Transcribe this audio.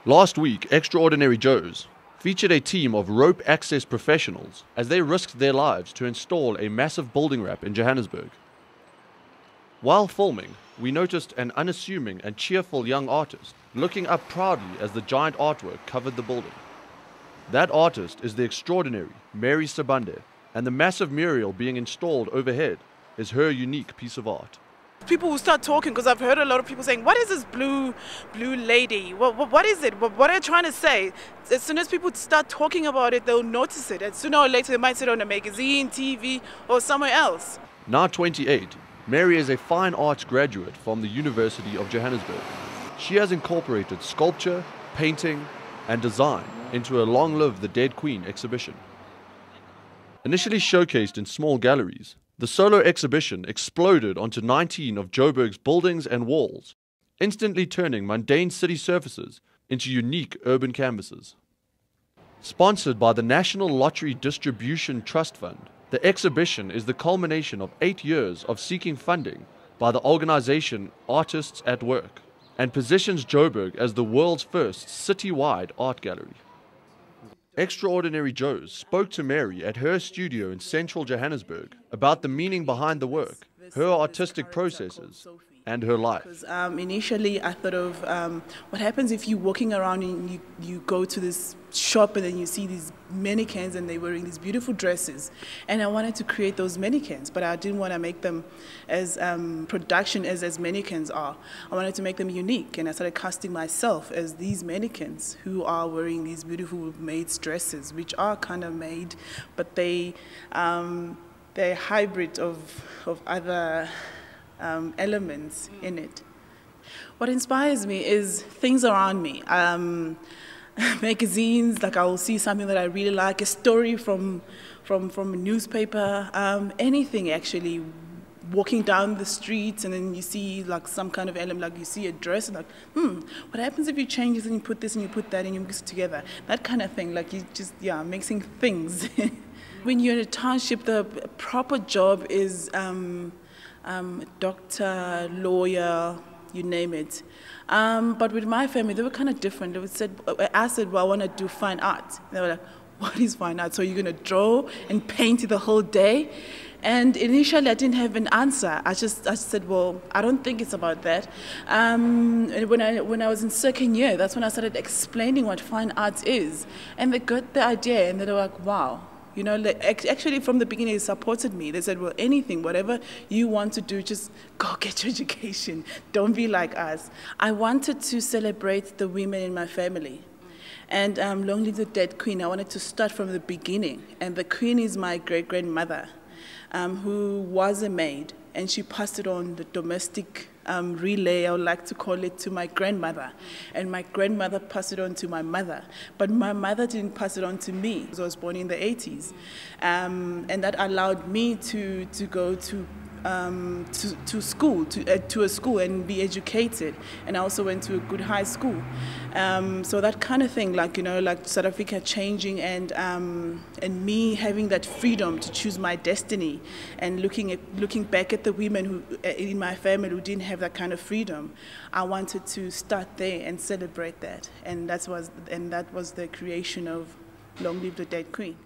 Last week, Extraordinary Joes featured a team of rope access professionals as they risked their lives to install a massive building wrap in Johannesburg. While filming, we noticed an unassuming and cheerful young artist looking up proudly as the giant artwork covered the building. That artist is the extraordinary Mary Sibande, and the massive mural being installed overhead is her unique piece of art. People will start talking, because I've heard a lot of people saying, what is this blue lady? What is it? What are you trying to say? As soon as people start talking about it, they'll notice it. And sooner or later, they might see it on a magazine, TV, or somewhere else. Now 28, Mary is a fine arts graduate from the University of Johannesburg. She has incorporated sculpture, painting, and design into a Long Live the Dead Queen exhibition. Initially showcased in small galleries, the solo exhibition exploded onto 19 of Joburg's buildings and walls, instantly turning mundane city surfaces into unique urban canvases. Sponsored by the National Lottery Distribution Trust Fund, the exhibition is the culmination of 8 years of seeking funding by the organization Artists at Work, and positions Joburg as the world's first citywide art gallery. Extraordinary Joes spoke to Mary at her studio in central Johannesburg about the meaning behind the work, her artistic processes, and her life. Initially, I thought of what happens if you're walking around and you go to this shop and then you see these mannequins and they're wearing these beautiful dresses. And I wanted to create those mannequins, but I didn't want to make them as production as mannequins are. I wanted to make them unique, and I started casting myself as these mannequins who are wearing these beautiful maid's dresses, which are kind of made, but they're hybrid of other elements in it. What inspires me is things around me. Magazines, like I will see something that I really like, a story from a newspaper, anything actually. Walking down the streets and then you see like some kind of element, like you see a dress, and like, what happens if you change this and you put this and you put that and you mix it together? That kind of thing, like you just, mixing things. When you're in a township, the proper job is doctor, lawyer, you name it. But with my family, they were kind of different. I said, well, I want to do fine art. And they were like, what is fine art? So you're going to draw and paint the whole day? And initially, I didn't have an answer. I said, well, I don't think it's about that. And when I was in second year, that's when I started explaining what fine art is. And they got the idea, and they were like, wow. You know, actually from the beginning, they supported me. They said, well, anything, whatever you want to do, just go get your education. Don't be like us. I wanted to celebrate the women in my family. And Long Live the Dead Queen, I wanted to start from the beginning. And the queen is my great-grandmother, who was a maid. And she passed it on, the domestic relay, I would like to call it, to my grandmother. And my grandmother passed it on to my mother. But my mother didn't pass it on to me, because I was born in the 80s. And that allowed me to go to school, to a school and be educated. And I also went to a good high school. So that kind of thing, like, you know, like South Africa changing and me having that freedom to choose my destiny, and looking back at the women who in my family who didn't have that kind of freedom. I wanted to start there and celebrate that. And that was the creation of Long Live the Dead Queen.